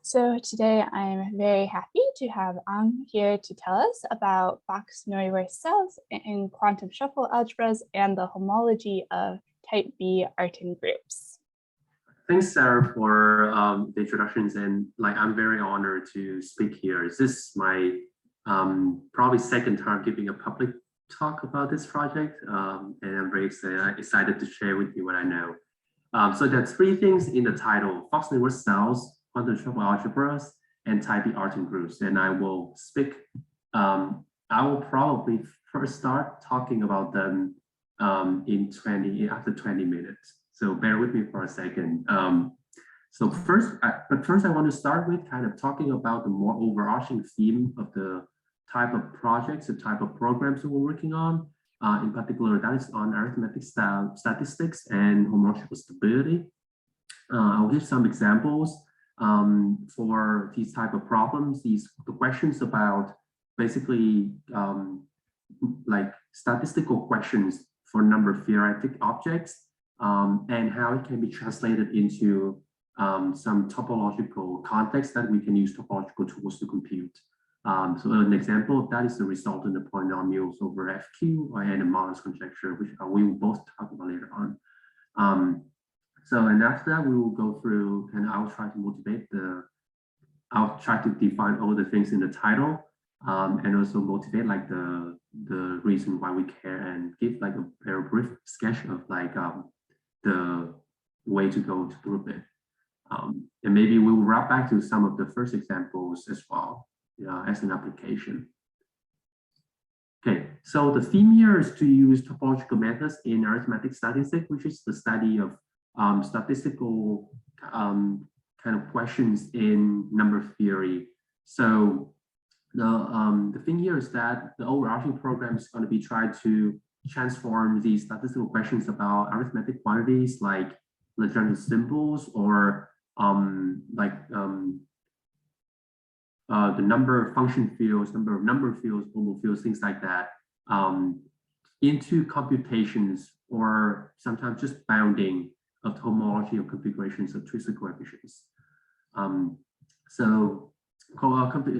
So today I'm very happy to have Hoang here to tell us about Fox-Neuwirth cells in quantum shuffle algebras and the homology of type B Artin groups. Thanks, Sarah, for the introductions, and I'm very honored to speak here. This is my probably second time giving a public talk about this project, and I'm very excited to share with you what I know. So there are three things in the title: Fox-Neuwirth cells, quantum shuffle algebras, and type B Artin groups. And I will speak. I will probably first start talking about them after 20 minutes. So bear with me for a second. First I want to start with kind of talking about the more overarching theme of the type of projects, the type of programs that we're working on. In particular, that is on arithmetic statistics and homological stability. I'll give some examples for these type of problems. The questions about basically like statistical questions for number of theoretic objects, and how it can be translated into some topological context that we can use topological tools to compute. So an example of that is the resultant of polynomials over FQ and a modulus conjecture, which we will both talk about later on. And after that, we will go through, and I'll try to define all the things in the title, and also motivate like the reason why we care, and give like a very brief sketch of like the way to go to group it. And maybe we will wrap back to some of the first examples as well, as an application. Okay, so the theme here is to use topological methods in arithmetic statistics, which is the study of statistical kind of questions in number theory. So the thing here is that the overarching program is going to be trying to transform these statistical questions about arithmetic quantities like Legendre symbols, or the number of function fields, number fields, mobile fields, things like that, into computations, or sometimes just bounding of the homology of configurations of twisted coefficients.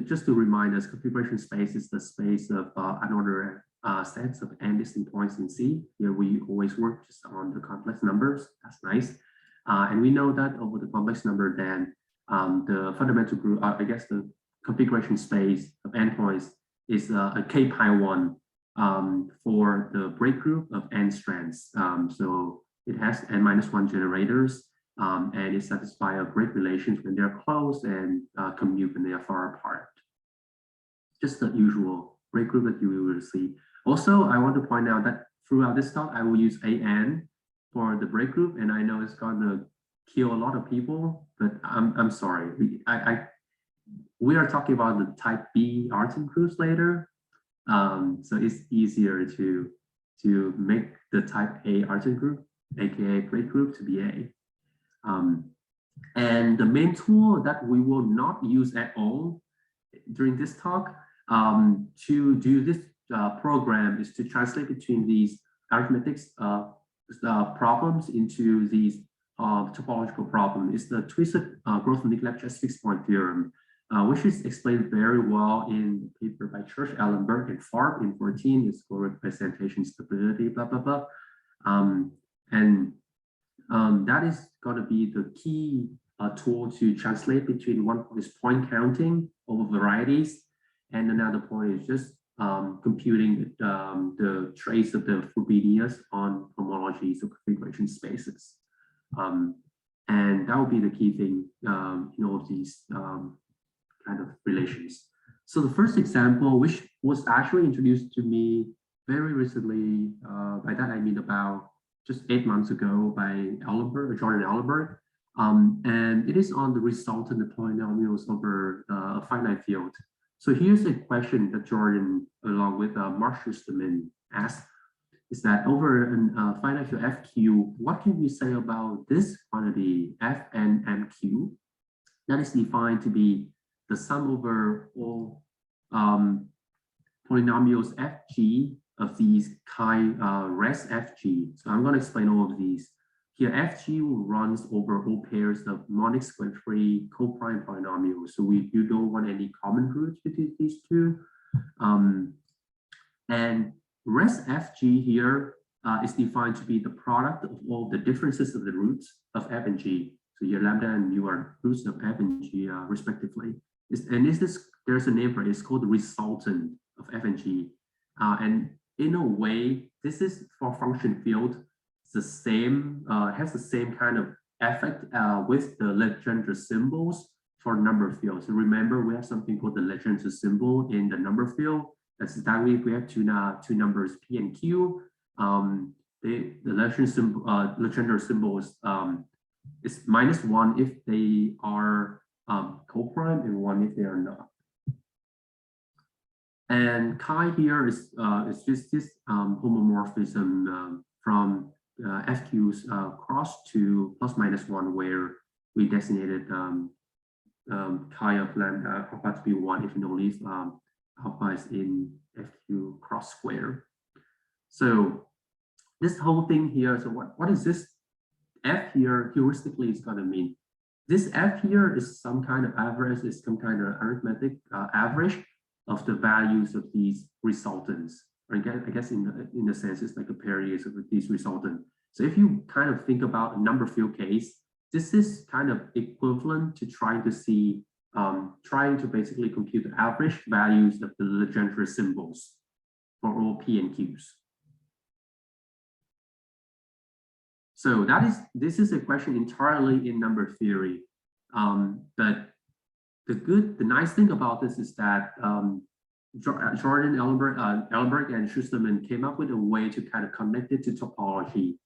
Just to remind us, configuration space is the space of unordered sets of n distinct points in C. Here we always work just on the complex numbers. That's nice. And we know that over the complex number, then the fundamental group, I guess the configuration space of n points is a k pi 1 for the break group of n strands. So it has n minus 1 generators, and it satisfies a break relations when they're close and commute when they are far apart. Just the usual break group that you will see. Also, I want to point out that throughout this talk, I will use AN for the break group, and I know it's going to kill a lot of people, but I'm sorry. We are talking about the type B Artin groups later, so it's easier to make the type A Artin group, aka break group, to be A. And the main tool that we will not use at all during this talk to do this program is to translate between these arithmetic problems into these topological problems. It's the twisted growth and neglect just fixed point theorem, which is explained very well in the paper by Church, Allenberg, and Farb in 14. It's for representation stability, blah, blah, blah. That is going to be the key tool to translate between one is point counting over varieties, and another point is just computing the trace of the Frobenius on homologies of configuration spaces. And that will be the key thing in all of these kind of relations. So the first example, which was actually introduced to me very recently, by that I mean about just 8 months ago, by Jordan Allenberg, and it is on the resultant of polynomials over a finite field. So here's a question that Jordan, along with Mark Schusterman, asked, is that over a finite field FQ, what can we say about this quantity Fn_mq that is defined to be the sum over all polynomials Fg of these chi res Fg. So I'm going to explain all of these here FG runs over all pairs of monic square-free co-prime polynomials. So you don't want any common roots between these two. And rest FG here is defined to be the product of all the differences of the roots of f and g. So your lambda and mu are roots of f and g respectively. There's a name for it. It's called the resultant of f and g. And in a way, this is for function field. It's the same, has the same kind of effect with the Legendre symbols for number field. So remember, we have something called the Legendre symbol in the number field. That's that way. If we have two numbers p and q, the Legendre symbol is -1 if they are co-prime and 1 if they are not. And chi here is just this homomorphism from FQ's cross to ±1, where we designated chi of lambda alpha to be 1 if and only if alpha is in FQ cross square. So this whole thing here, so what is this F here heuristically is going to mean? This F here is some kind of average, is some kind of arithmetic average of the values of these resultants. Or I guess in the sense it's like a parity of these resultants. So if you kind of think about a number field case, this is kind of equivalent to trying to see, trying to basically compute the average values of the Legendre symbols for all P and Qs. So this is a question entirely in number theory. But the nice thing about this is that Jordan, Ellenberg, and Schusterman came up with a way to kind of connect it to topology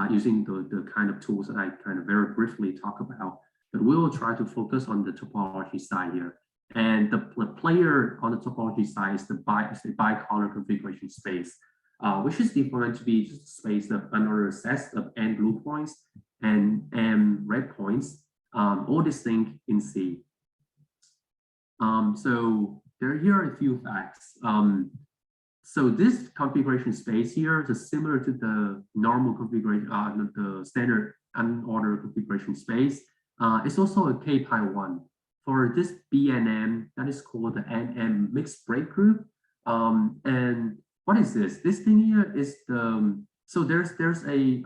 using the kind of tools that I kind of very briefly talk about. But we will try to focus on the topology side here. And the player on the topology side is the bicolor configuration space, which is defined to be just a space of unordered sets of n blue points and m red points, all distinct in C. So here are a few facts. So this configuration space here is similar to the normal configuration, the standard unordered configuration space. It's also a k-pi1. For this B and M, that is called the NM mixed break group. And what is this? This thing here is the, so there's a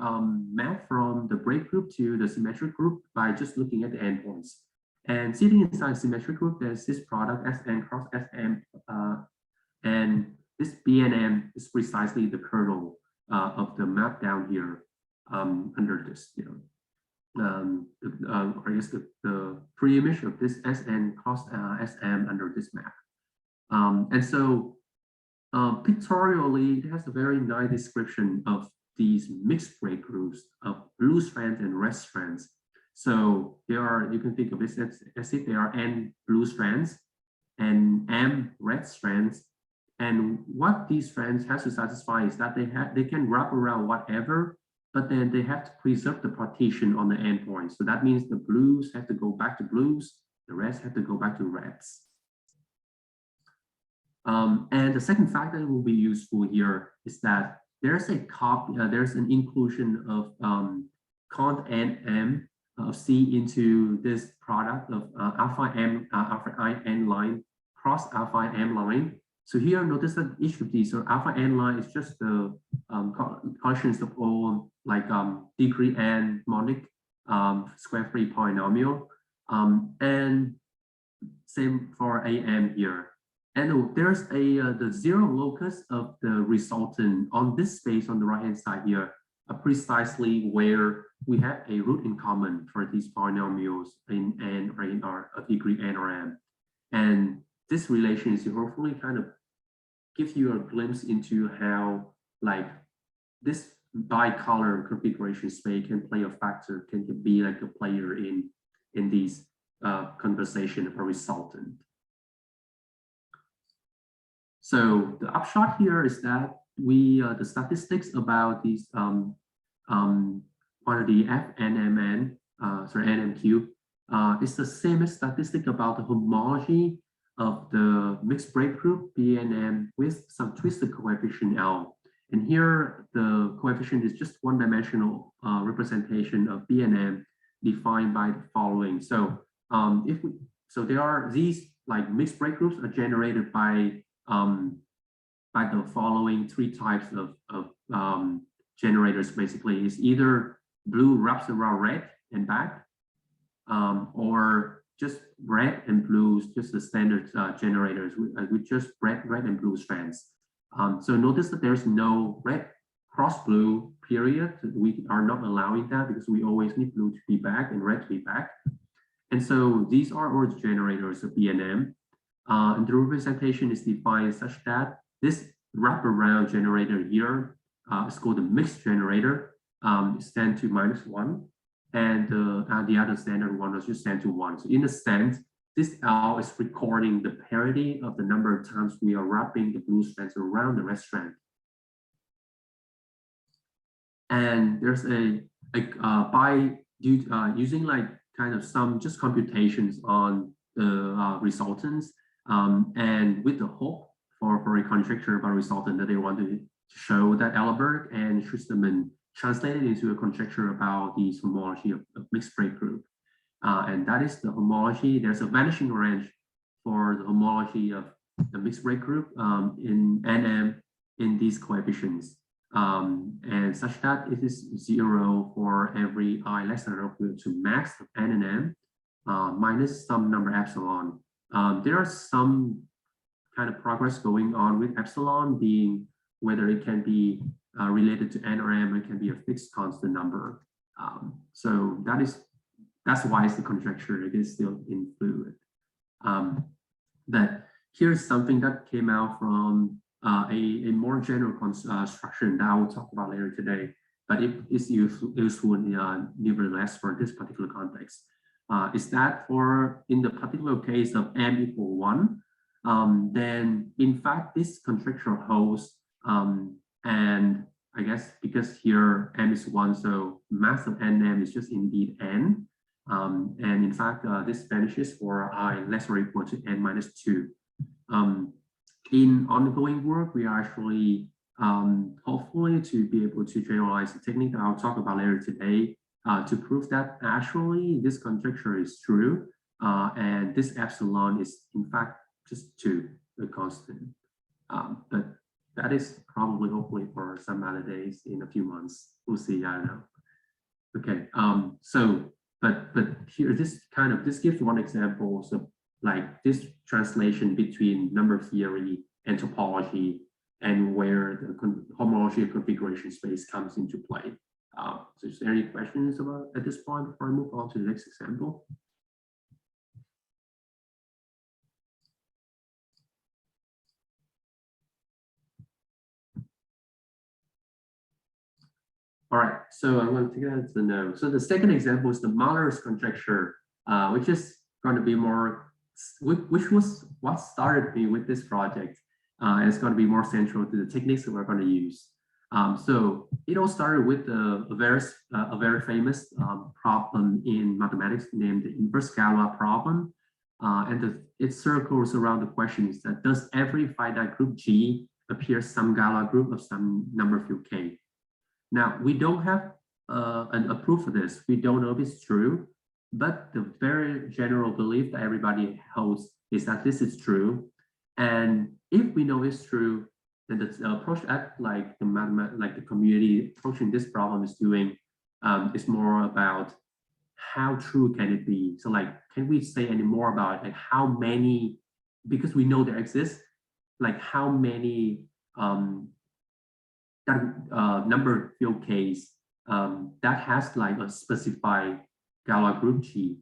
map from the break group to the symmetric group by just looking at the endpoints. And sitting inside the symmetric group, there's this product Sn cross Sm, and this B and M is precisely the kernel of the map down here under this, you know. I guess the pre-image of this Sn cross Sm under this map. And so pictorially, it has a very nice description of these mixed break groups of blue strands and red strands. So there are, you can think of it as if there are n blue strands and m red strands. And what these strands has to satisfy is that they can wrap around whatever, but then they have to preserve the partition on the endpoint. So that means the blues have to go back to blues, the reds have to go back to reds. And the second fact that will be useful here is that there's a copy, there's an inclusion of cont n m of C into this product of alpha I n line cross alpha m line. So here, notice that each of these, so alpha n line is just the quotients of all like degree n monic square-free polynomial, and same for am here. And there's the zero locus of the resultant on this space on the right-hand side here, precisely where we have a root in common for these polynomials in n or in R of degree n or m. And this relation is hopefully kind of give you a glimpse into how like this bicolor configuration space can play a factor, can be like a player in these conversation of a resultant. So the upshot here is that we the statistics about these quantity f n m n NMQ is the same as statistic about the homology of the mixed break group B and M with some twisted coefficient L. And here, the coefficient is just one-dimensional representation of B and M defined by the following. So there are these like mixed break groups are generated by the following three types of generators. Basically, is either blue wraps around red and back, or just red and blue, just the standard generators with just red and blue strands. So notice that there's no red cross blue period. We are not allowing that because we always need blue to be back and red to be back. And so these are all generators of BNM. And the representation is defined such that this wraparound generator here is called the mixed generator. It's 10 to -1. And the other standard one is just 10 to 1. So in a sense, this L is recording the parity of the number of times we are wrapping the blue strands around the red strand. And there's using like kind of some just computations on the resultants, and with the hope for a conjecture about resultant that they want to show that Ellerberg and Schusterman translated into a conjecture about the homology of mixed break group. And that is the homology. There's a vanishing range for the homology of the mixed break group in NM in these coefficients. And such that it is 0 for every I less than or equal to max of N and M minus some number epsilon. There are some kind of progress going on with epsilon being whether it can be related to N or M, it can be a fixed constant number. So that's why it's the conjecture, it is still in fluid. But here's something that came out from a more general construction that I will talk about later today, but it is useful nevertheless for this particular context. Is that in the particular case of M equal 1, then in fact this conjecture holds, and I guess because here M is 1, so mass of NM is just indeed N. And in fact, this vanishes for I less or equal to N minus 2. In ongoing work, we are actually hopefully to be able to generalize the technique that I'll talk about later today to prove that actually this conjecture is true, and this epsilon is in fact just 2, the constant. But that is probably hopefully for some other days in a few months. We'll see, I don't know. Okay, but here this gives one example. So like this translation between number theory and topology and where the homology configuration space comes into play. So is there any questions about at this point before I move on to the next example? All right, so I'm going to take that to know. So the second example is the Mahler's conjecture, which is going to be more, which was what started me with this project. And it's going to be more central to the techniques that we're going to use. So it all started with a very famous problem in mathematics named the inverse Galois problem. And it circles around the question is that does every finite group G appear some Galois group of some number field K? Now, we don't have a proof for this. We don't know if it's true, but the very general belief that everybody holds is that this is true. And if we know it's true, then the approach that like the community approaching this problem is doing is more about how true can it be? So like, can we say any more about like how many, because we know there exists, like how many number field case that has like a specified Galois group G.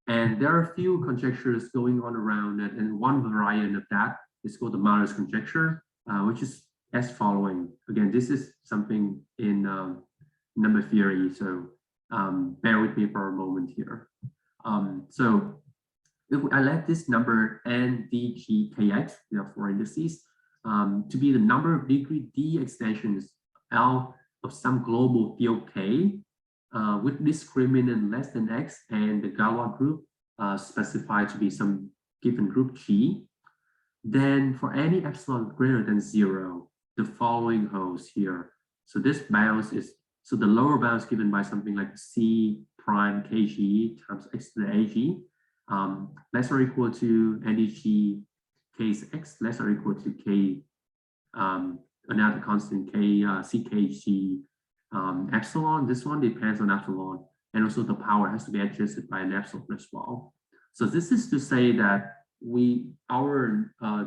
And there are a few conjectures going on around it, and one variant of that is called the Mahler's conjecture, which is as following. Again, this is something in number theory, so bear with me for a moment here. So if I let this number n, d, g, kx, for indices, to be the number of degree d extensions L of some global field K with discriminant less than x and the Galois group specified to be some given group G, then for any epsilon greater than 0, the following holes here. So this bounds is, so the lower bounds given by something like C prime kg times x to the ag, less or equal to ndg case x less or equal to k, another constant k, ckg epsilon. This one depends on epsilon, and also the power has to be adjusted by an epsilon as well. So this is to say that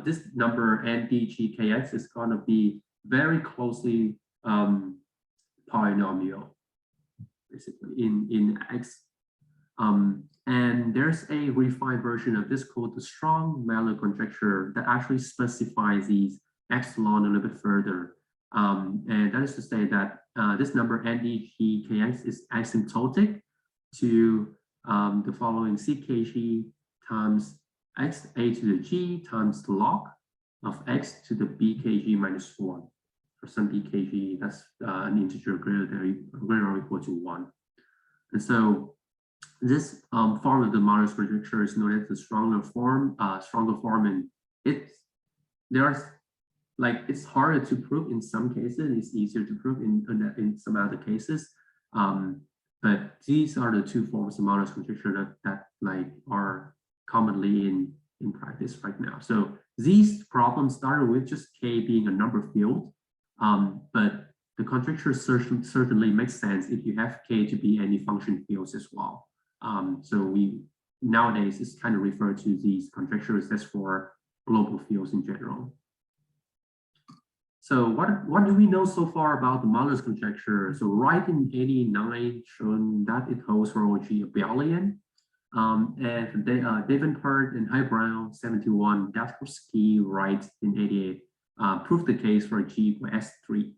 this number ndgkx is going to be very closely polynomial, basically in x. And there's a refined version of this called the strong Malloy conjecture that actually specifies these epsilon a little bit further. And that is to say that this number ndgkx is asymptotic to the following ckg times x a to the g times the log of x to the bkg minus 1. For some bkg, that's an integer greater or equal to 1. And so this form of the Malloy conjecture is known as the stronger form, and it's harder to prove in some cases, it's easier to prove in some other cases. But these are the two forms of Malloy conjecture that are commonly in practice right now. So these problems started with just K being a number field, but the conjecture certainly makes sense if you have K to be any function fields as well. So we nowadays is kind of referred to these conjectures as for global fields in general. So what do we know so far about the Malloy conjecture? So right in 89 shown that it holds for OG abelian. And Davenport and Highbrow 71, Daskowski writes in 88, proved the case for G equal S3.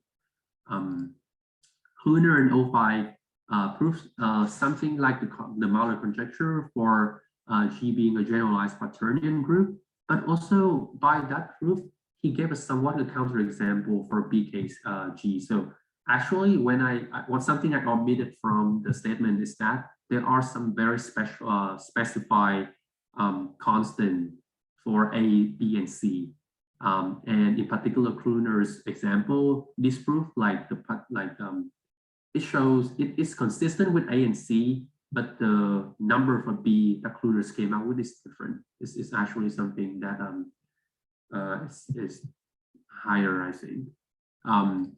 Kluner in 05 proves something like the Malloy conjecture for G being a generalized quaternion group, but also by that proof, he gave us somewhat a counterexample for B case G. So actually, something I omitted from the statement is that there are some very special specified constant for A, B, and C. And in particular, Kluner's example, this proof it shows it is consistent with A and C, but the number for B that Kluner's came out with is different. This is actually something that is higher, I think.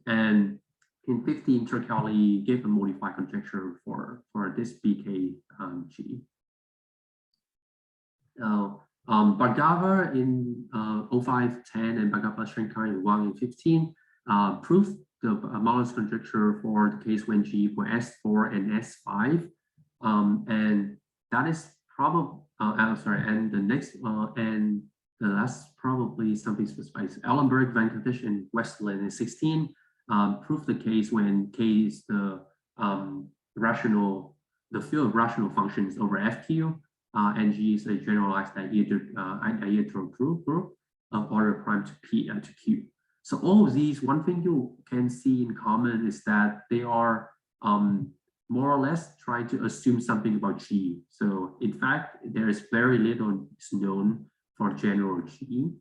And in 15, Turcali gave a modified conjecture for this BK G. Bargava in 05, 10, and Bargava Shankar in 1 and 15 proved the Malloy conjecture for the case when G equal S4 and S5. And that is probably, and the next, and the last probably something specified. Ellenberg, Venkatesh, and Westland in 16 proved the case when K is the field of rational functions over FQ, and G is a generalized diaedral group of order prime to P and to Q. So all of these, one thing you can see in common is that they are more or less trying to assume something about G. So in fact, there is very little known for general G.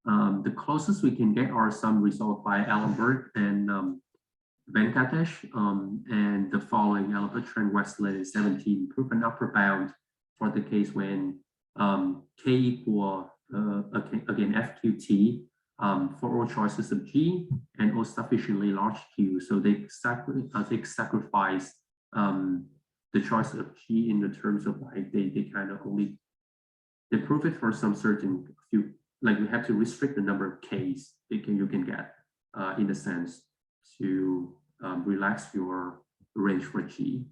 The closest we can get are some results by Ellenberg and Venkatesh, and the following Ellenberg and Westland in 17 prove an upper bound for the case when K equal again FQT for all choices of G and all sufficiently large Q. So they sacrifice the choice of G in the terms of they kind of only they prove it for some certain few, like we have to restrict the number of Ks you can get in a sense to relax your range for G.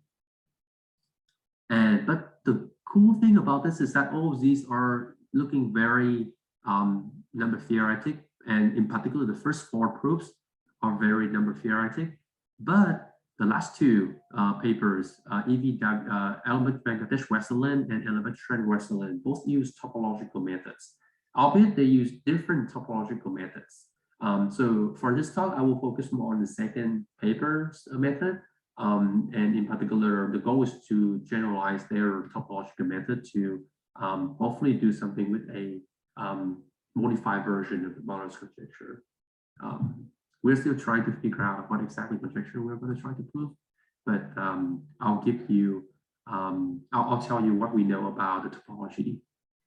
But the cool thing about this is that all of these are looking very number theoretic, and in particular the first 4 proofs are very number theoretic, but the last 2 papers, Ellenberg, Venkatesh, Westland, and Ellenberg, Trent, Westland, both use topological methods, albeit they use different topological methods. So for this talk, I will focus more on the second paper's method. And in particular, the goal is to generalize their topological method to hopefully do something with a modified version of the Malloy conjecture. we're still trying to figure out what exactly conjecture we're going to try to prove. But I'll give you, I'll tell you what we know about the topology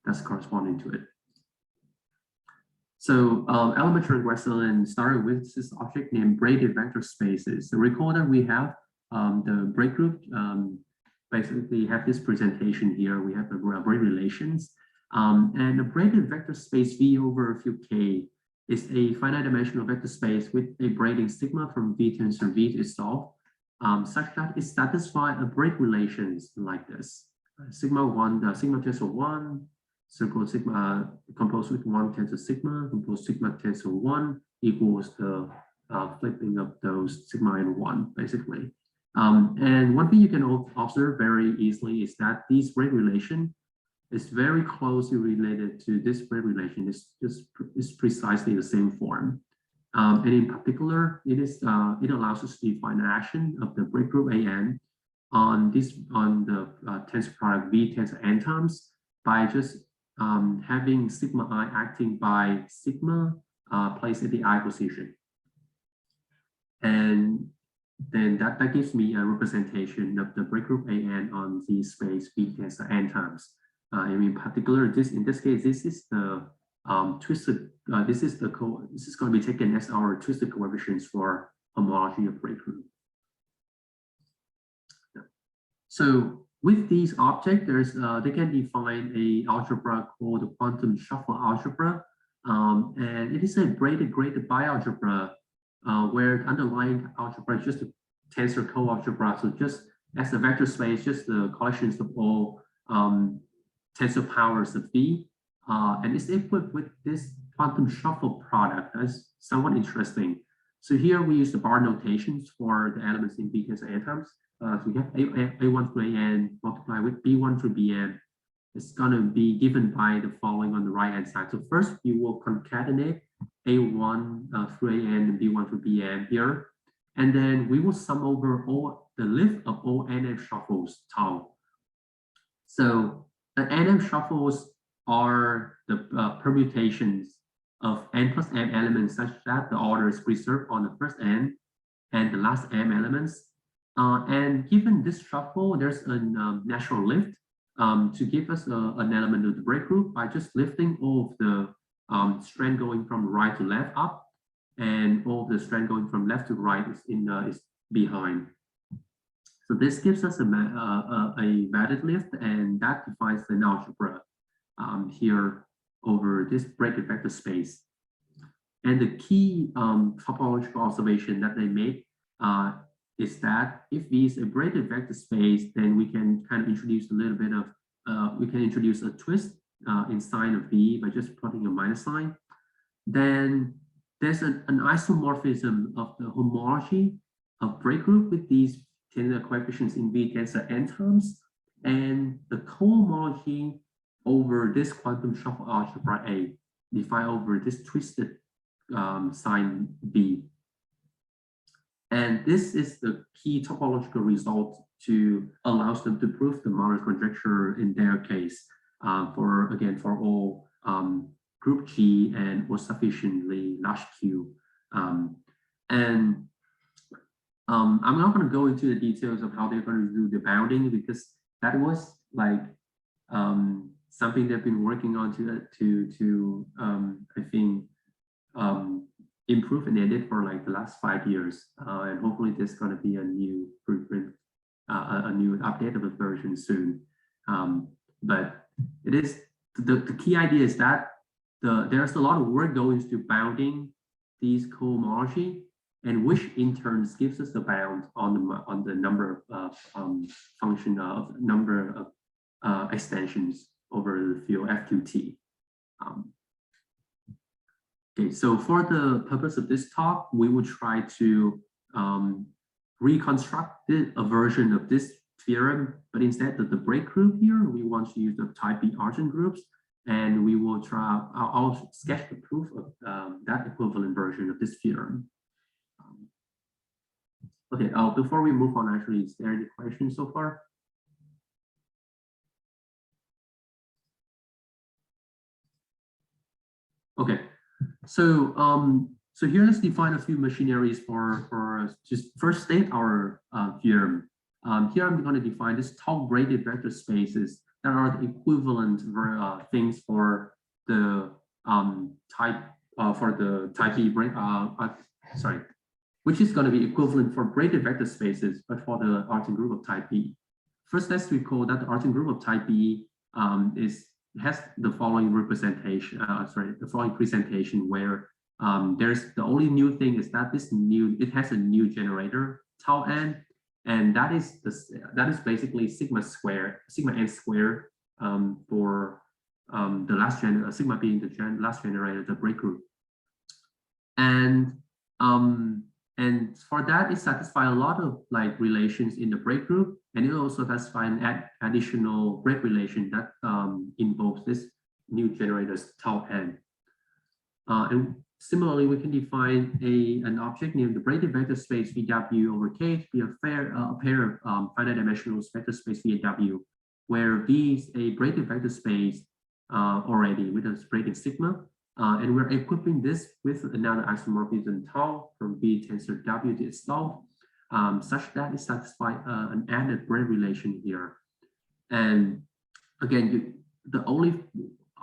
that's corresponding to it. So elementary Western started with this object named braided vector spaces. So recall that we have the braid group basically have this presentation here. We have the braid relations. And the braided vector space V over few K is a finite dimensional vector space with a braiding sigma from V tensor V to itself, such that it satisfies a braid relations like this. Sigma 1, the sigma tensor 1, circle sigma composed with 1 tensor sigma, composed sigma tensor 1 equals the flipping of those sigma and 1, basically. And one thing you can observe very easily is that these braid relation is very closely related to this braid relation. It's precisely the same form. And in particular, it allows us to define the action of the braid group AN on the tensor product V tensor n times by just having sigma I acting by sigma placed at the I position. And then that gives me a representation of the braid group AN on the space V tensor n times. And in particular, in this case, this is the twisted. This is going to be taken as our twisted coefficients for homology of braid group. So with these objects, they can define a algebra called the quantum shuffle algebra, and it is a braided graded bialgebra where the underlying algebra is just a tensor co-algebra. So just as a vector space, just the collections of all tensor powers of V, and it's equipped with this quantum shuffle product. That's somewhat interesting. So here we use the bar notations for the elements in V tensor n times. So we have A1 through AN multiplied with B1 through Bn. It's going to be given by the following on the right hand side. So first we will concatenate A1 through AN and B1 through Bn here. And then we will sum over all the lift of all NM shuffles tau. So the NM shuffles are the permutations of n plus m elements such that the order is preserved on the first n and the last m elements. And given this shuffle, there's a natural lift to give us an element of the braid group by just lifting all of the strand going from right to left up, and all of the strand going from left to right is behind. So this gives us a valid lift, and that defines the algebra here over this braided vector space. And the key topological observation that they make is that if V is a braided vector space, then we can kind of introduce a little bit of, we can introduce a twist in sign of V by just putting a minus sign. Then there's an isomorphism of the homology of braid group with these tensor coefficients in V tensor n times, and the cohomology over this quantum shuffle algebra A defined over this twisted sign V. And this is the key topological result to allows them to prove the Maurer conjecture in their case for all group G and or sufficiently large Q. I'm not going to go into the details of how they're going to do the bounding, because that was like something they've been working on to I think improve and edit for like the last 5 years, and hopefully there's going to be a new preprint, a new updatable version soon. But it is the key idea is that there's a lot of work going into bounding these cohomology, and which in turn gives us the bound on the number of function of number of extensions over the field FQT. Okay, so for the purpose of this talk, we will try to reconstruct a version of this theorem, but instead of the braid group here, we want to use the type B Artin groups, and we will try, I'll sketch the proof of that equivalent version of this theorem. Okay, before we move on, actually, is there any questions so far? Okay, so So here, let's define a few machineries for just first state our theorem. Here I'm going to define this tau braided vector spaces that are the equivalent things for the type B which is going to be equivalent for braided vector spaces, but for the Artin group of type B. First, let's recall that the Artin group of type B has the following representation. The following presentation where there's the only new thing is that it has a new generator tau n, and that is basically sigma n squared for the last generator, sigma being the last generator, the break group, and for that it satisfies a lot of like relations in the break group, and it also satisfies an additional break relation that involves this new generator's tau n. And similarly, we can define an object named the braided vector space VW over K to be a pair of finite dimensional vector space VW, where V is a braided vector space already with a braided sigma. And we're equipping this with another isomorphism tau from V tensor W to itself, such that it satisfies an added braid relation here. And again, the only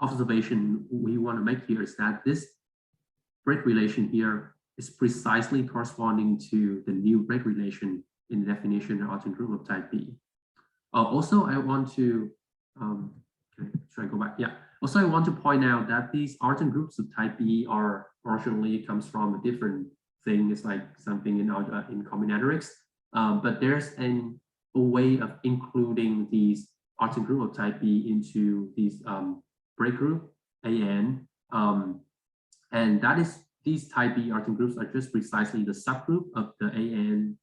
observation we want to make here is that this break relation here is precisely corresponding to the new break relation in the definition of Artin group of type B. Also, I want to, should I go back? Yeah. Also, I want to point out that these Artin groups of type B are originally comes from a different thing. It's like something in combinatorics, but there's a way of including these Artin group of type B into these break group AN. And that is, these type B Artin groups are just precisely the subgroup of the AN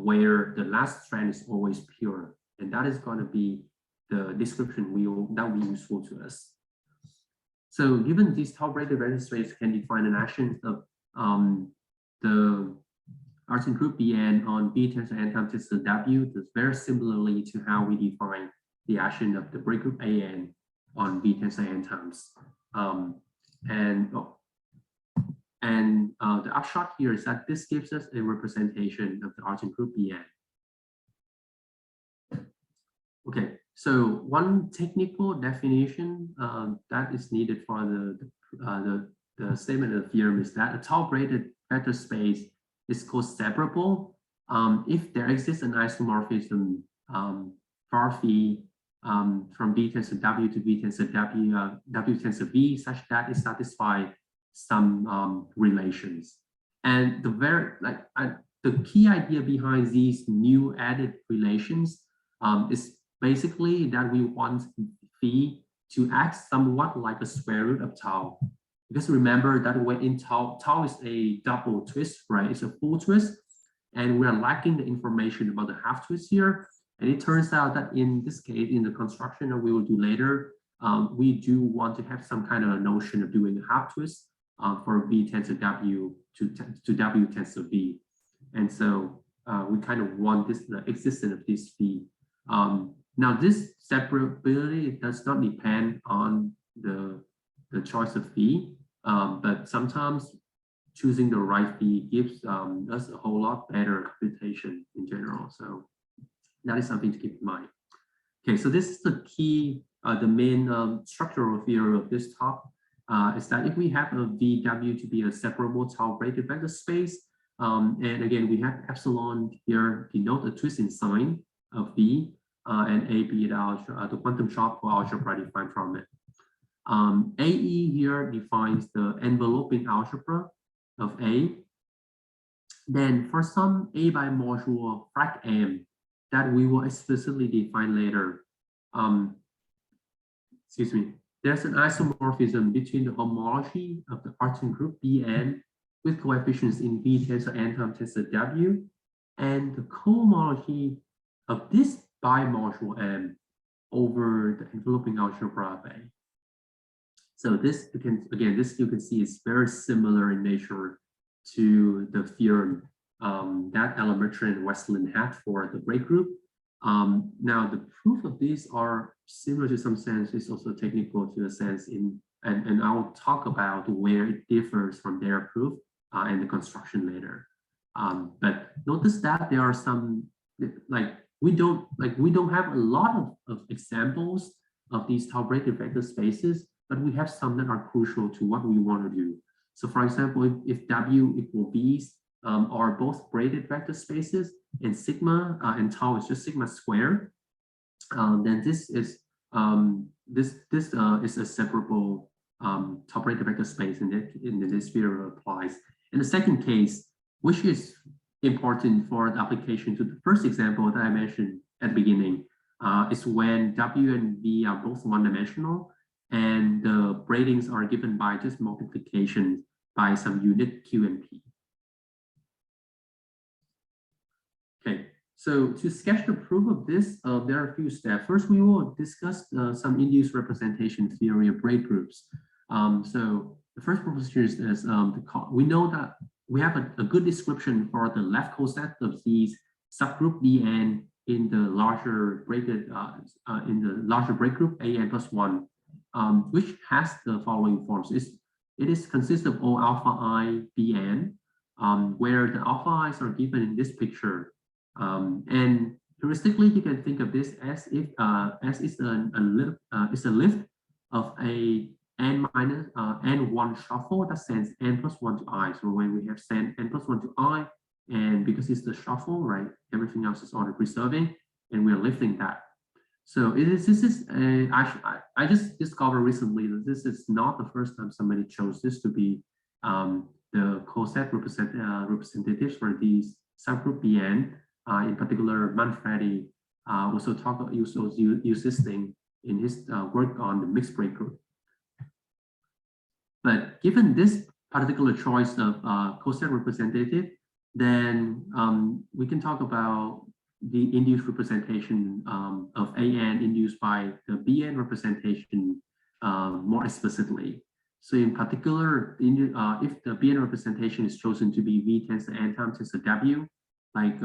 where the last strand is always pure. And that is going to be the description that will be useful to us. So given these tau braided vector space can define an action of the Artin group Bn on B tensor n times tensor W, that's very similarly to how we define the action of the break group AN on B tensor n times. The upshot here is that this gives us a representation of the Artin group Bn. Okay, so one technical definition that is needed for the statement of the theorem is that a tau braided vector space is co-separable if there exists an isomorphism var phi from B tensor W to B tensor W tensor B such that it satisfies some relations. And the key idea behind these new added relations is basically that we want phi to act somewhat like a square root of tau. Because remember that way in tau is a double twist, right? It's a full twist, and we're lacking the information about the half twist here. And it turns out that in this case, in the construction that we will do later, we do want to have some kind of a notion of doing a half twist for V tensor W to W tensor V. And so we kind of want the existence of this phi. Now this separability does not depend on the choice of phi, but sometimes choosing the right phi gives us a whole lot better computation in general. So that is something to keep in mind. Okay, so this is the key, the main structural theory of this talk is that if we have a VW to be a separable tau braided vector space, and again, we have epsilon here denote a twisting sign of V, and A be the quantum shot for algebra defined from it. AE here defines the enveloping algebra of A. Then for some A by module frac M that we will explicitly define later, there's an isomorphism between the homology of the Artin group Bn with coefficients in V tensor n times tensor W and the cohomology of this bimodule M over the enveloping algebra of A. So this you can see is very similar in nature to the theorem that Elementary and Westland had for the break group. Now the proof of these are similar to some sense, is also technical to a sense and I'll talk about where it differs from their proof and the construction later. But notice that there are some we don't have a lot of examples of these top-rated vector spaces, but we have some that are crucial to what we want to do. So for example, if W equal B's are both braided vector spaces, and sigma and tau is just sigma squared, then this is a separable top-rated vector space, and this sphere applies. In the second case, which is important for the application to the first example that I mentioned at the beginning, is when W and V are both one-dimensional, and the braidings are given by just multiplication by some unit Q and P. Okay, so to sketch the proof of this, there are a few steps. First, we will discuss some induced representation theory of braid groups. So the first proposition is this: we know that we have a good description for the left coset of these subgroup Bn in the larger braided braid group AN plus 1, which has the following forms. It consists of O alpha I Bn, where the alpha i's are given in this picture. And heuristically, you can think of this as if it's a lift of a n1 shuffle that sends n plus 1 to I. So when we have sent n plus 1 to I, and because it's the shuffle, right, everything else is auto preserving, and we're lifting that. So I just discovered recently that this is not the first time somebody chose this to be the coset representatives for these subgroup Bn. In particular, Manfredi also used this thing in his work on the mixed braid group. But given this particular choice of coset representative, then we can talk about the induced representation of AN induced by the BN representation more explicitly. So in particular, if the BN representation is chosen to be V tensor N times tensor W, like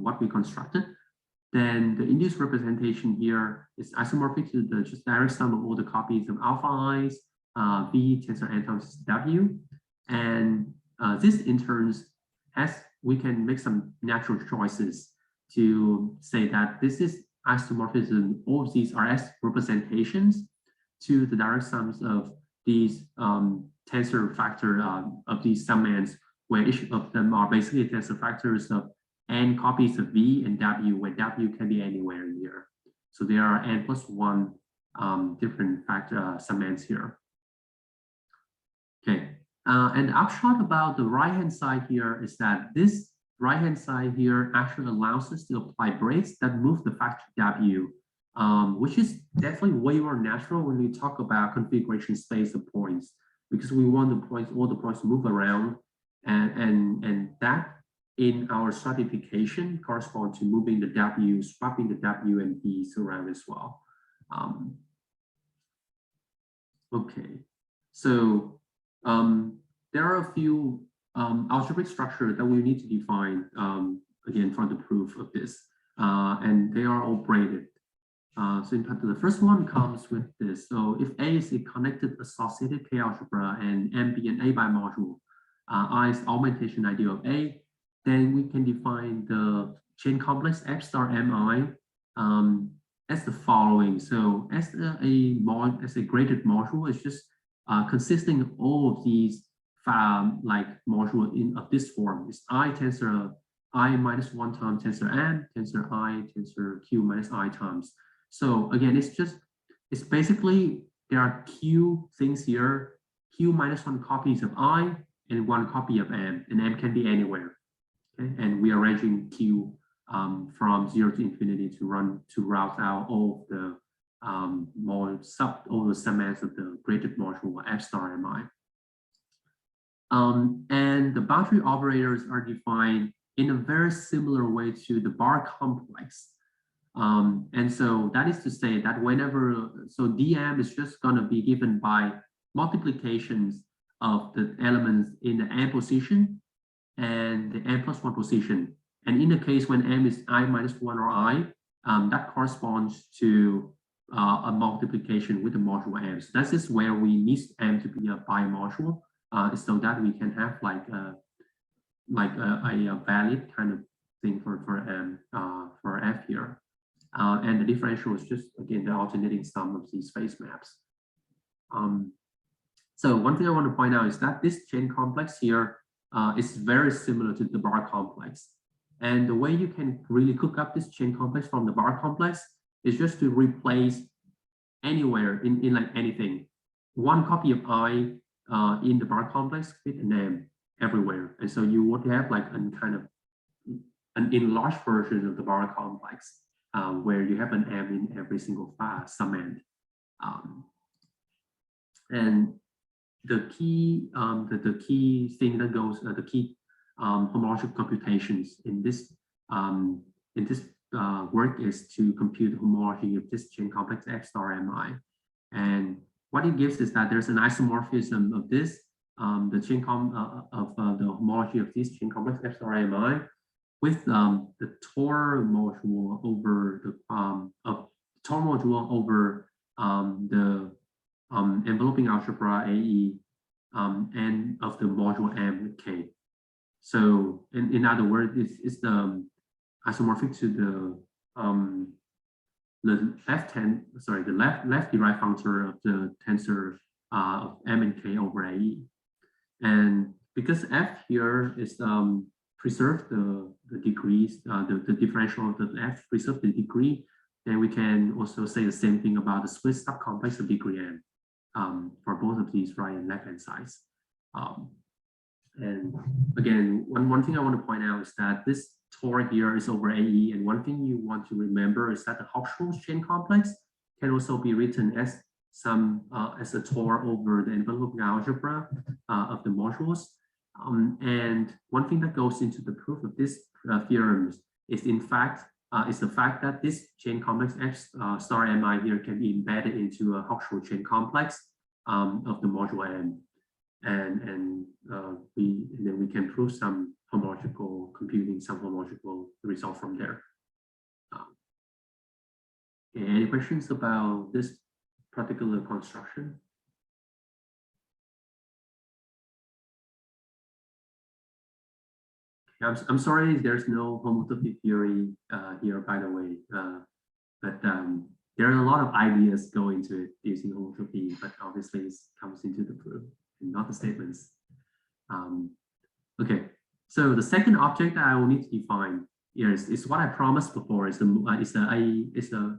what we constructed, then the induced representation here is isomorphic to the just direct sum of all the copies of alpha i's, V tensor N times W. And this in turn we can make some natural choices to say that this is isomorphism. All of these are as representations to the direct sums of these tensor factor of these summands, where each of them are basically tensor factors of n copies of V and W, where W can be anywhere in here. So there are n plus 1 different factor summands here. Okay, and the upshot about the right-hand side here is that this right-hand side here actually allows us to apply braids that move the factor W, which is definitely way more natural when we talk about configuration space of points, because we want all the points to move around, and that in our stratification correspond to moving the W, swapping the W and B's around as well. Okay, so there are a few algebraic structure that we need to define again for the proof of this, and they are all braided. So in fact, the first one comes with this. So if A is a connected associated K algebra and M be an A bimodule, I is the augmentation ideal of A, then we can define the chain complex F star Mi as the following. So as a graded module, it's just consisting of all of these module of this form. It's I tensor I minus 1 times tensor M, tensor I, tensor Q minus I times. So again, it's basically there are Q things here, Q minus 1 copies of I and 1 copy of M, and M can be anywhere. Okay, and we are arranging Q from 0 to infinity to route out all of the all the summands of the graded module F star Mi. And the boundary operators are defined in a very similar way to the bar complex. And so that is to say that so dm is just going to be given by multiplications of the elements in the n position and the n plus 1 position. And in the case when m is I minus 1 or I, that corresponds to a multiplication with the module m. So that is where we need m to be a bimodule, so that we can have like like a valid kind of thing for F here. And the differential is just, again, the alternating sum of these phase maps. So one thing I want to point out is that this chain complex here is very similar to the bar complex. And the way you can really cook up this chain complex from the bar complex is just to replace anywhere in like anything, one copy of I in the bar complex with an M everywhere. And so you would have like a kind of an enlarged version of the bar complex where you have an M in every single summand. And the key thing that goes, the key homological computations in this work is to compute the homology of this chain complex F star Mi. And what it gives is that there's an isomorphism of this, the chain the homology of this chain complex F star Mi with the Tor module over the Tor module over the enveloping algebra AE and of the module M with K. So in other words, it's the isomorphic to the left derived functor of the tensor of M and K over AE. And because F here is preserve the degrees, the differential of the F preserve the degree, then we can also say the same thing about the Swiss subcomplex of degree N for both of these right and left hand sides. And again, one thing I want to point out is that this Tor here is over AE, and one thing you want to remember is that the Hochschul's chain complex can also be written as as a Tor over the enveloping algebra of the modules. And one thing that goes into the proof of this theorems is in fact is the fact that this chain complex F star Mi here can be embedded into a Hochschul chain complex of the module M. And then we can prove some homological computing, some homological result from there. Any questions about this particular construction? I'm sorry, there's no homotopy theory here, by the way, but there are a lot of ideas go into it using homotopy, but obviously it comes into the proof and not the statements. Okay, so the second object that I will need to define here is what I promised before, is the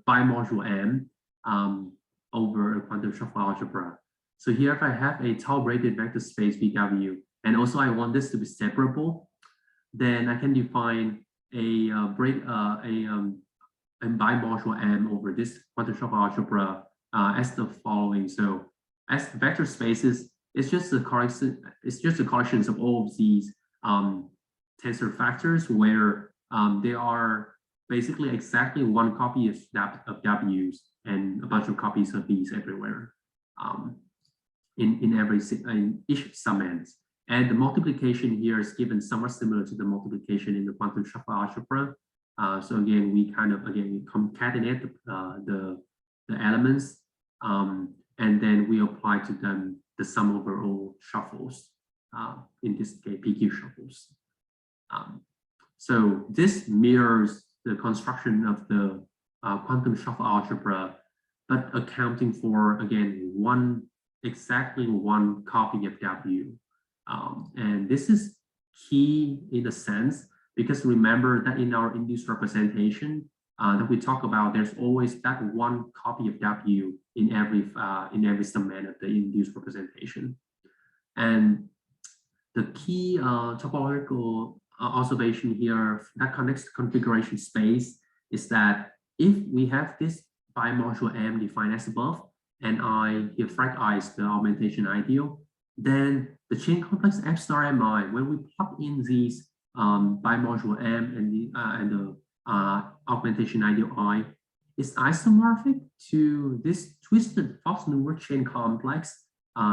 bimodule M over a quantum shuffle algebra. So here, if I have a tau-braided vector space VW, and also I want this to be separable, then I can define a bimodule M over this quantum shuffle algebra as the following. So as vector spaces, it's just the collections of all of these tensor factors where they are basically exactly one copy of W's and a bunch of copies of these everywhere in each summand. And the multiplication here is given somewhat similar to the multiplication in the quantum shuffle algebra. So again, we concatenate the elements, and then we apply to them the sum over all shuffles, in this case, PQ shuffles. So this mirrors the construction of the quantum shuffle algebra, but accounting for, again, exactly one copy of W. And this is key in a sense, because remember that in our induced representation that we talk about, there's always that one copy of W in every summand of the induced representation. And the key topological observation here that connects to configuration space is that if we have this bimodule M defined as above, and I here frac I is the augmentation ideal, then the chain complex F star Mi, when we plug in these bimodule M and the augmentation ideal I, is isomorphic to this twisted Fox-Neuwirth chain complex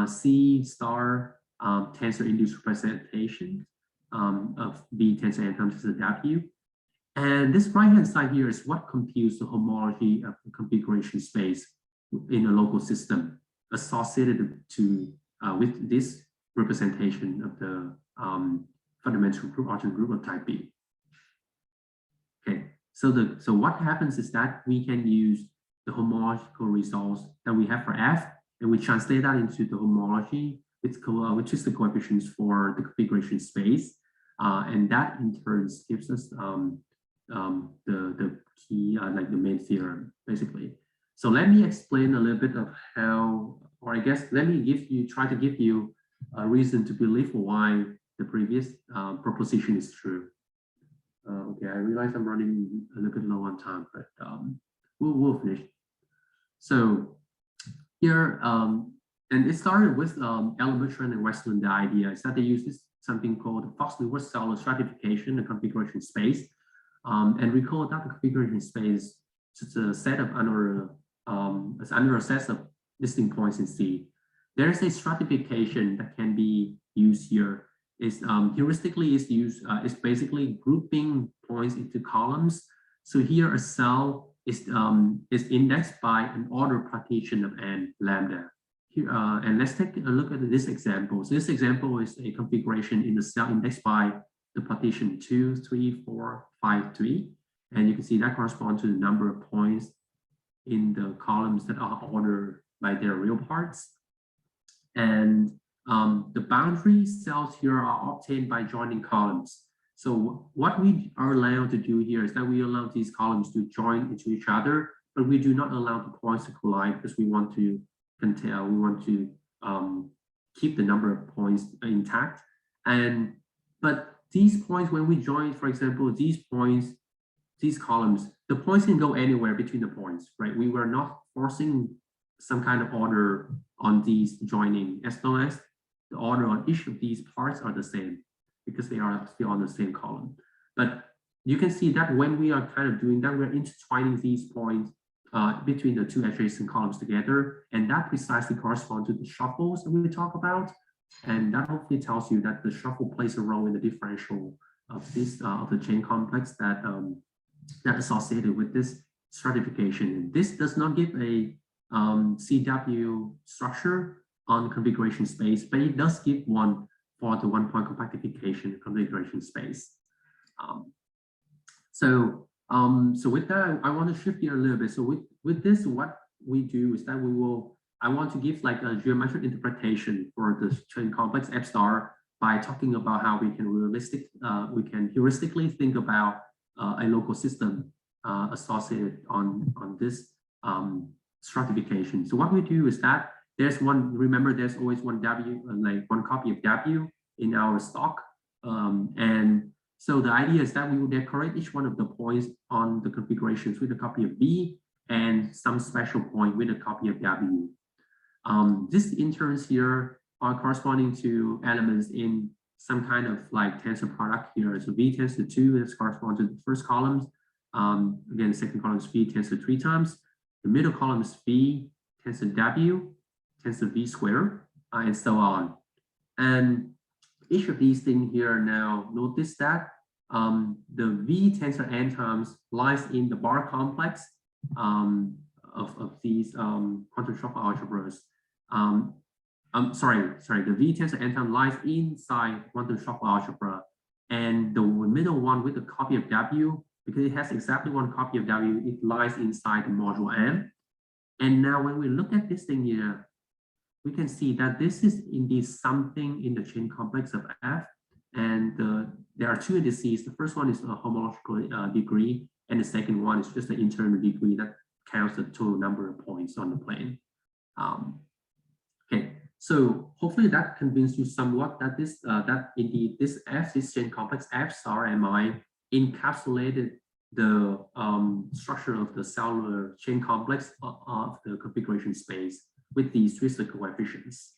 C star tensor induced representation of B tensor N times tensor W. And this right-hand side here is what computes the homology of the configuration space in a local system associated to with this representation of the fundamental group, Artin group of type B. Okay, so what happens is that we can use the homological results that we have for F, and we translate that into the homology, which is the coefficients for the configuration space, and that in turn gives us the key, like the main theorem, basically. So let me explain a little bit of how, or I guess let me try to give you a reason to believe why the previous proposition is true. Okay, I realize I'm running a little bit low on time, but we'll finish. So here, and it started with Algebras and Westland. The idea is that they use something called the Fox-Neuwirth cellular stratification, the configuration space. And recall that the configuration space is a set of under a set of listing points in C. There is a stratification that can be used here. Is heuristically is basically grouping points into columns. So here a cell is indexed by an order partition of n lambda. Here, and let's take a look at this example. So this example is a configuration in the cell indexed by the partition 2, 3, 4, 5, 3. And you can see that corresponds to the number of points in the columns that are ordered by their real parts. And the boundary cells here are obtained by joining columns. So what we are allowed to do here is that we allow these columns to join into each other, but we do not allow the points to collide because we want to keep the number of points intact. But these points, when we join, for example, these points, these columns, the points can go anywhere between the points, right? We were not forcing some kind of order on these joining, as long as the order on each of these parts are the same, because they are still on the same column. But you can see that when we are kind of doing that, we're intertwining these points between the two adjacent columns together, and that precisely corresponds to the shuffles that we talk about. And that hopefully tells you that the shuffle plays a role in the differential of this of the chain complex that that associated with this stratification. And this does not give a CW structure on configuration space, but it does give one for the one-point compactification configuration space. So with that, I want to shift here a little bit. So with this, what we do is that I want to give like a geometric interpretation for the chain complex F star by talking about how we can heuristically think about a local system associated on this stratification. So what we do is that there's one, remember there's always one W, like one copy of W in our stock. And so the idea is that we will decorate each one of the points on the configurations with a copy of V and some special point with a copy of W. These interns here are corresponding to elements in some kind of like tensor product here. So V tends to 2, this corresponds to the first columns. Again, the second column is V tends to 3 times. The middle column is V tends to W, tends to V squared, and so on. And each of these things here now, notice that the V tensor n times lies in the bar complex of these quantum shuffle algebras. The V tensor n times lies inside quantum shuffle algebra, and the middle one with a copy of W, because it has exactly one copy of W, it lies inside the module M. And now when we look at this thing here, we can see that this is indeed something in the chain complex of F. And there are 2 indices. The first one is a homological degree, and the second one is just the internal degree that counts the total number of points on the plane. Okay, so hopefully that convinced you somewhat that this that indeed this chain complex F star Mi encapsulated the structure of the cellular chain complex of the configuration space with these twisted coefficients.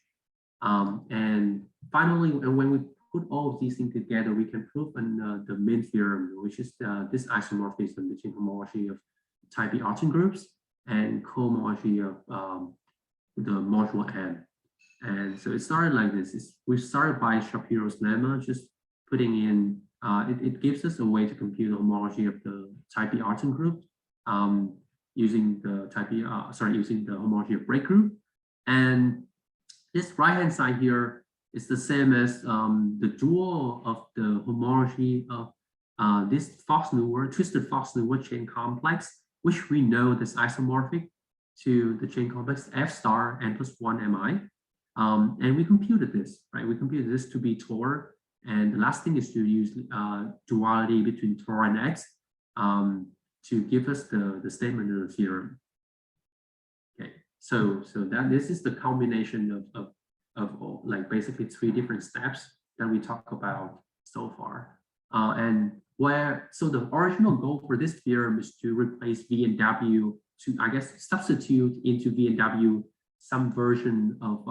And finally, when we put all of these things together, we can prove the main theorem, which is this isomorphism between homology of type B Artin groups and cohomology of the module M. And so it started like this. We started by Shapiro's lemma, just putting in, it gives us a way to compute the homology of the type B Artin group using the using the homology of break group. And this right-hand side here It's the same as the dual of the homology of this Fox-Neuwirth, twisted Fox-Neuwirth chain complex, which we know is isomorphic to the chain complex F star n plus 1 mi. And we computed this, right? We computed this to be Tor. And the last thing is to use duality between Tor and X to give us the statement of the theorem. Okay, so that this is the combination of like basically 3 different steps that we talk about so far. So the original goal for this theorem is to replace V and W to, I guess, substitute into V and W some version of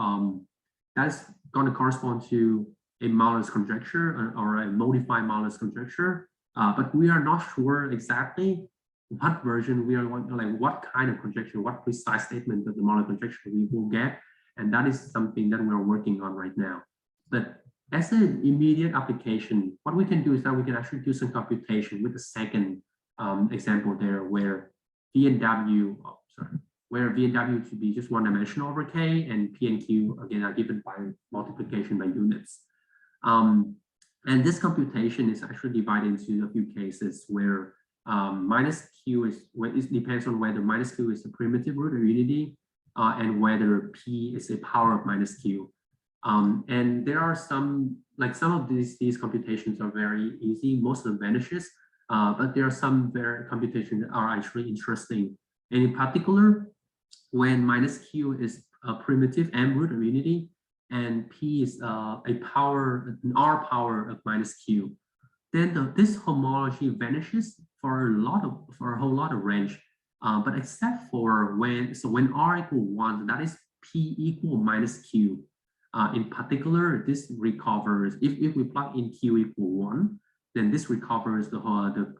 that's going to correspond to a modulus conjecture or a modified modulus conjecture, but we are not sure exactly what version we are want, like what kind of conjecture, what precise statement of the modulus conjecture we will get, and that is something that we are working on right now. But as an immediate application, what we can do is that we can actually do some computation with the second example there, where V and W, where V and W to be just 1-dimensional over K, and P and Q again are given by multiplication by units. And this computation is actually divided into a few cases where minus Q is, it depends on whether minus Q is a primitive root or unity, and whether P is a power of minus Q. And there are some of these computations are very easy, most of them vanishes, but there are some computations that are actually interesting. And in particular, when minus Q is a primitive M root or unity, and P is an R power of minus Q, then this homology vanishes for a whole lot of range. But except for when R equal 1, that is P equal minus Q. In particular, this recovers, if we plug in Q equal 1, then this recovers the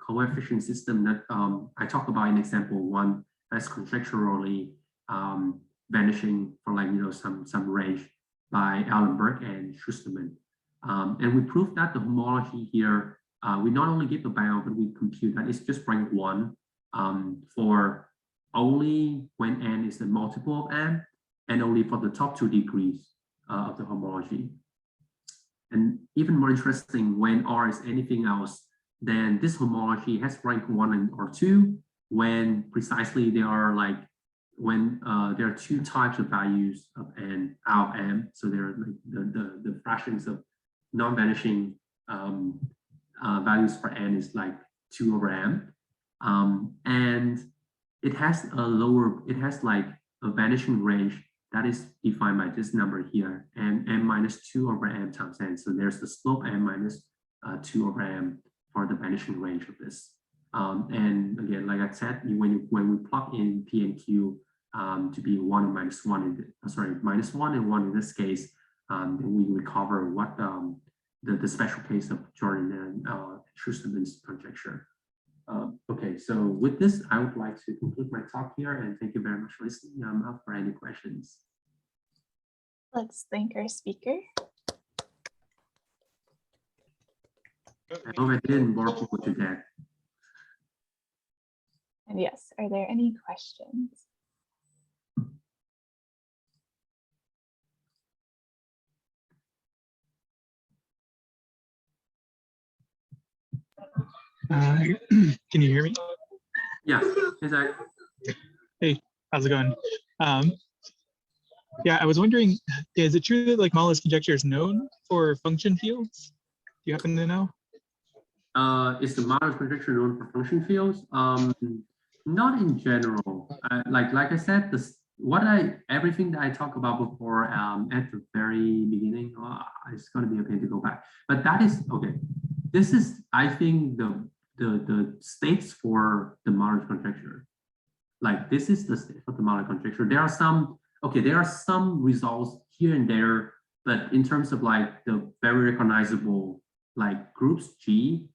coefficient system that I talked about in example 1, that's conjecturally vanishing for some range by Allenberg and Schusterman. And we proved that the homology here, we not only give the bound, but we compute that it's just rank 1 for only when n is a multiple of n, and only for the top 2 degrees of the homology. And even more interesting, when R is anything else, then this homology has rank 1 or 2 when precisely they are when there are 2 types of values of n out of m. So there are the fractions of non-vanishing values for n is 2 over m. And it has a vanishing range that is defined by this number here, and m minus 2 over m times n. So there's the slope m minus 2 over m for the vanishing range of this. And again, like I said, when we plug in P and Q to be 1 and minus 1, minus 1 and 1 in this case, then we recover what the special case of Jordan and Schusterman's conjecture. Okay, so with this, I would like to conclude my talk here, and thank you very much for listening. I'm up for any questions. Let's thank our speaker. I hope I didn't bore people to death. And yes, are there any questions? Can you hear me? Yeah, hey Zach. Hey, how's it going? Yeah, I was wondering, is it true that modulus conjecture is known for function fields? Do you happen to know? Is the modulus conjecture known for function fields? Not in general. Like I said, everything that I talked about before at the very beginning, it's going to be a pain to go back. But that is okay. This is, I think, the states for the modulus conjecture. This is the state for the modulus conjecture. There are some results here and there, but in terms of the very recognizable groups G,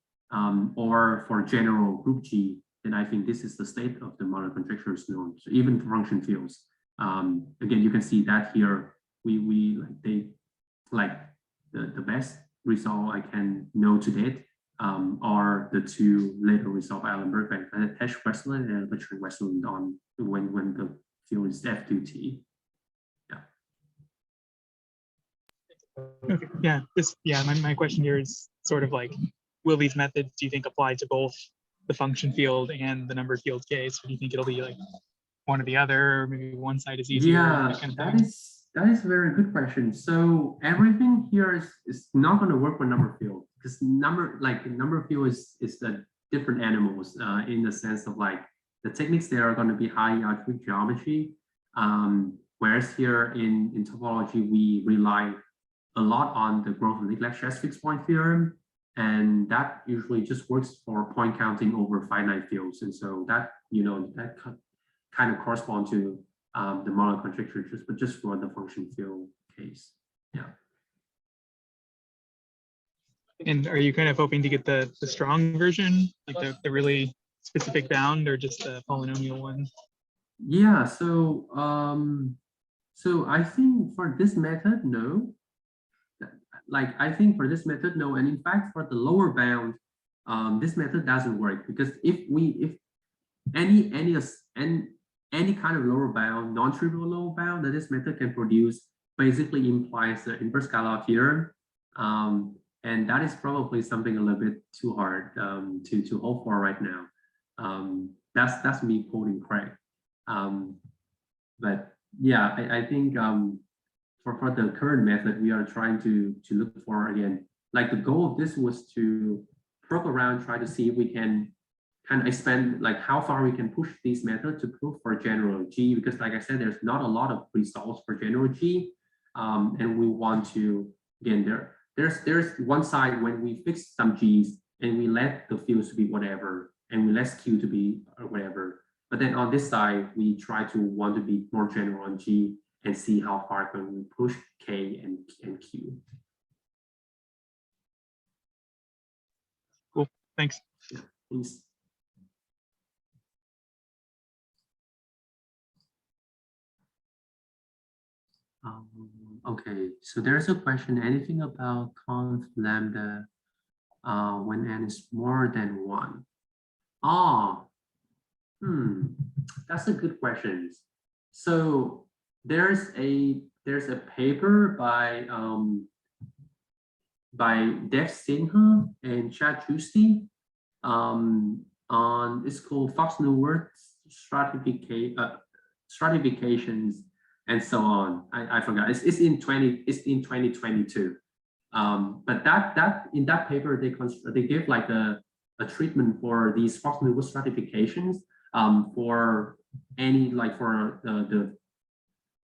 or for general group G, then I think this is the state of the modulus conjecture is known. So even for function fields, again, you can see that here the best result I can know to date are the 2 later results by Allenberg and Tesch-Westland and Westland on when the field is F2T. Yeah. Okay. Yeah. My question here is sort of like, will these methods, do you think, apply to both the function field and the number field case? Or do you think it'll be like one or the other, or maybe one side is easier? Yeah, That kind of that thing? is a very good question. So everything here is not going to work with number field, because number field is the different animals in the sense of like the techniques there are going to be high algebraic geometry. Whereas here in topology, we rely a lot on the growth and neglect stress fixed point theorem. And that usually just works for point counting over finite fields. And so that, that kind of correspond to the model conjecture, just for the function field case. Yeah. And are you kind of hoping to get the strong version, like the really specific bound, or just the polynomial one? Yeah, so so I think for this method, no. I think for this method, no. And in fact, for the lower bound, this method doesn't work, because if any kind of lower bound, non-trivial lower bound that this method can produce basically implies the inverse Galois theorem. And that is probably something a little bit too hard to hope for right now. That's me quoting Craig. But yeah, I think for the current method, we are trying to look for, again, like the goal of this was to probe around, try to see if we can kind of expand, like how far we can push this method to prove for general G, because like I said, there's not a lot of results for general G. And we want to, again, there's one side when we fix some G's and we let the fields to be whatever, and we let Q to be whatever. But then on this side, we try to want to be more general on G and see how far can we push K and Q. Cool, thanks. Yeah, thanks. Okay, so there's a question, anything about conv lambda when n is more than 1? That's a good question. So there's a paper by Dev Sinha and Chad Juicy on, it's called Fox-Neuwirth stratifications and so on. I forgot. It's in 2022. But that in that paper they give like a treatment for these Fox-Neuwirth stratifications for any, like for the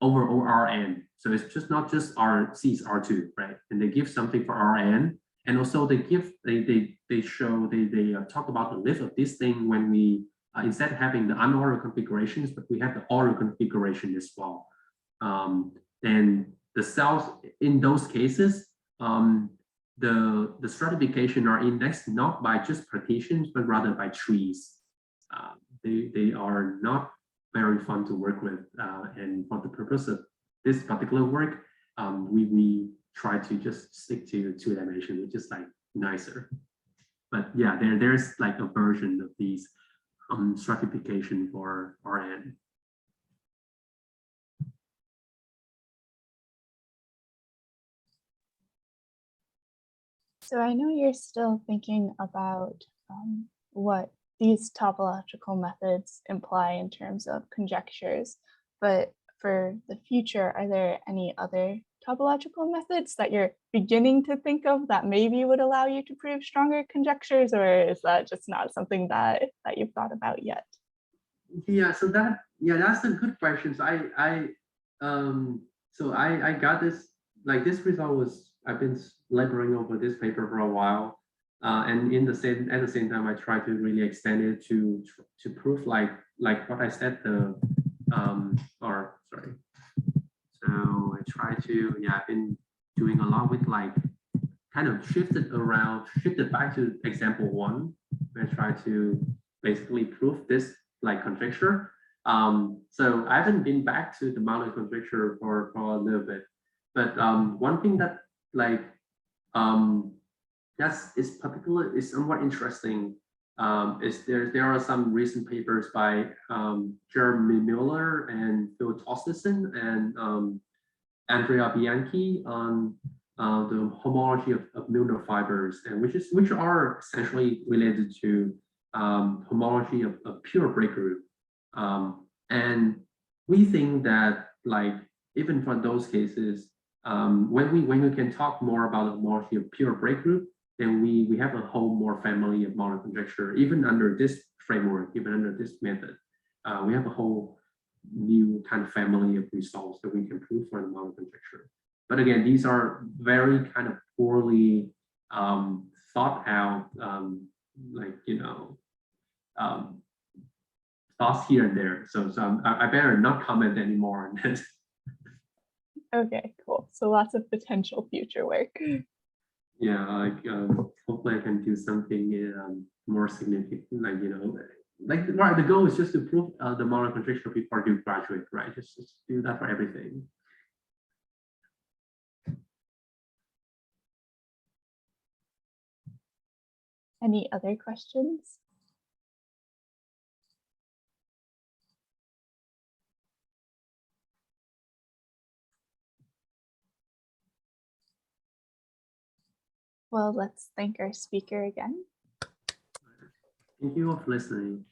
over Rn. So it's just not just R C's R2, right? And they give something for Rn, and also they talk about the lift of this thing when we instead of having the unordered configurations, but we have the ordered configuration as well. And the cells in those cases, the stratification are indexed not by just partitions, but rather by trees. They are not very fun to work with, and for the purpose of this particular work, we try to just stick to two-dimension, which is like nicer. But yeah, there's like a version of these stratification for Rn. So I know you're still thinking about what these topological methods imply in terms of conjectures, but for the future, are there any other topological methods that you're beginning to think of that maybe would allow you to prove stronger conjectures, or is that just not something that you've thought about yet? Yeah, so that's a good question. So I got this, like this result was, I've been laboring over this paper for a while, and at the same time I try to really extend it to prove like what I said, so I try to, I've been doing a lot with like kind of shifted back to example 1, and try to basically prove this like conjecture. So I haven't been back to the Malloy conjecture for a little bit, but one thing that like is somewhat interesting is there are some recent papers by Jeremy Miller and Phil Torstenson and Andrea Bianchi on the homology of nanofibers, and which are essentially related to homology of pure break group. And we think that like even for those cases, when we can talk more about the homology of pure break group, then we have a whole more family of model conjecture. Even under this framework, even under this method, we have a whole new kind of family of results that we can prove for the model conjecture. But again, these are very kind of poorly thought out, thoughts here and there. So I better not comment anymore on this. Okay, cool. So lots of potential future work. Yeah, like hopefully I can do something more significant, the goal is just to prove the model conjecture before you graduate, right? Just do that for everything. Any other questions? Well, let's thank our speaker again. Thank you all for listening.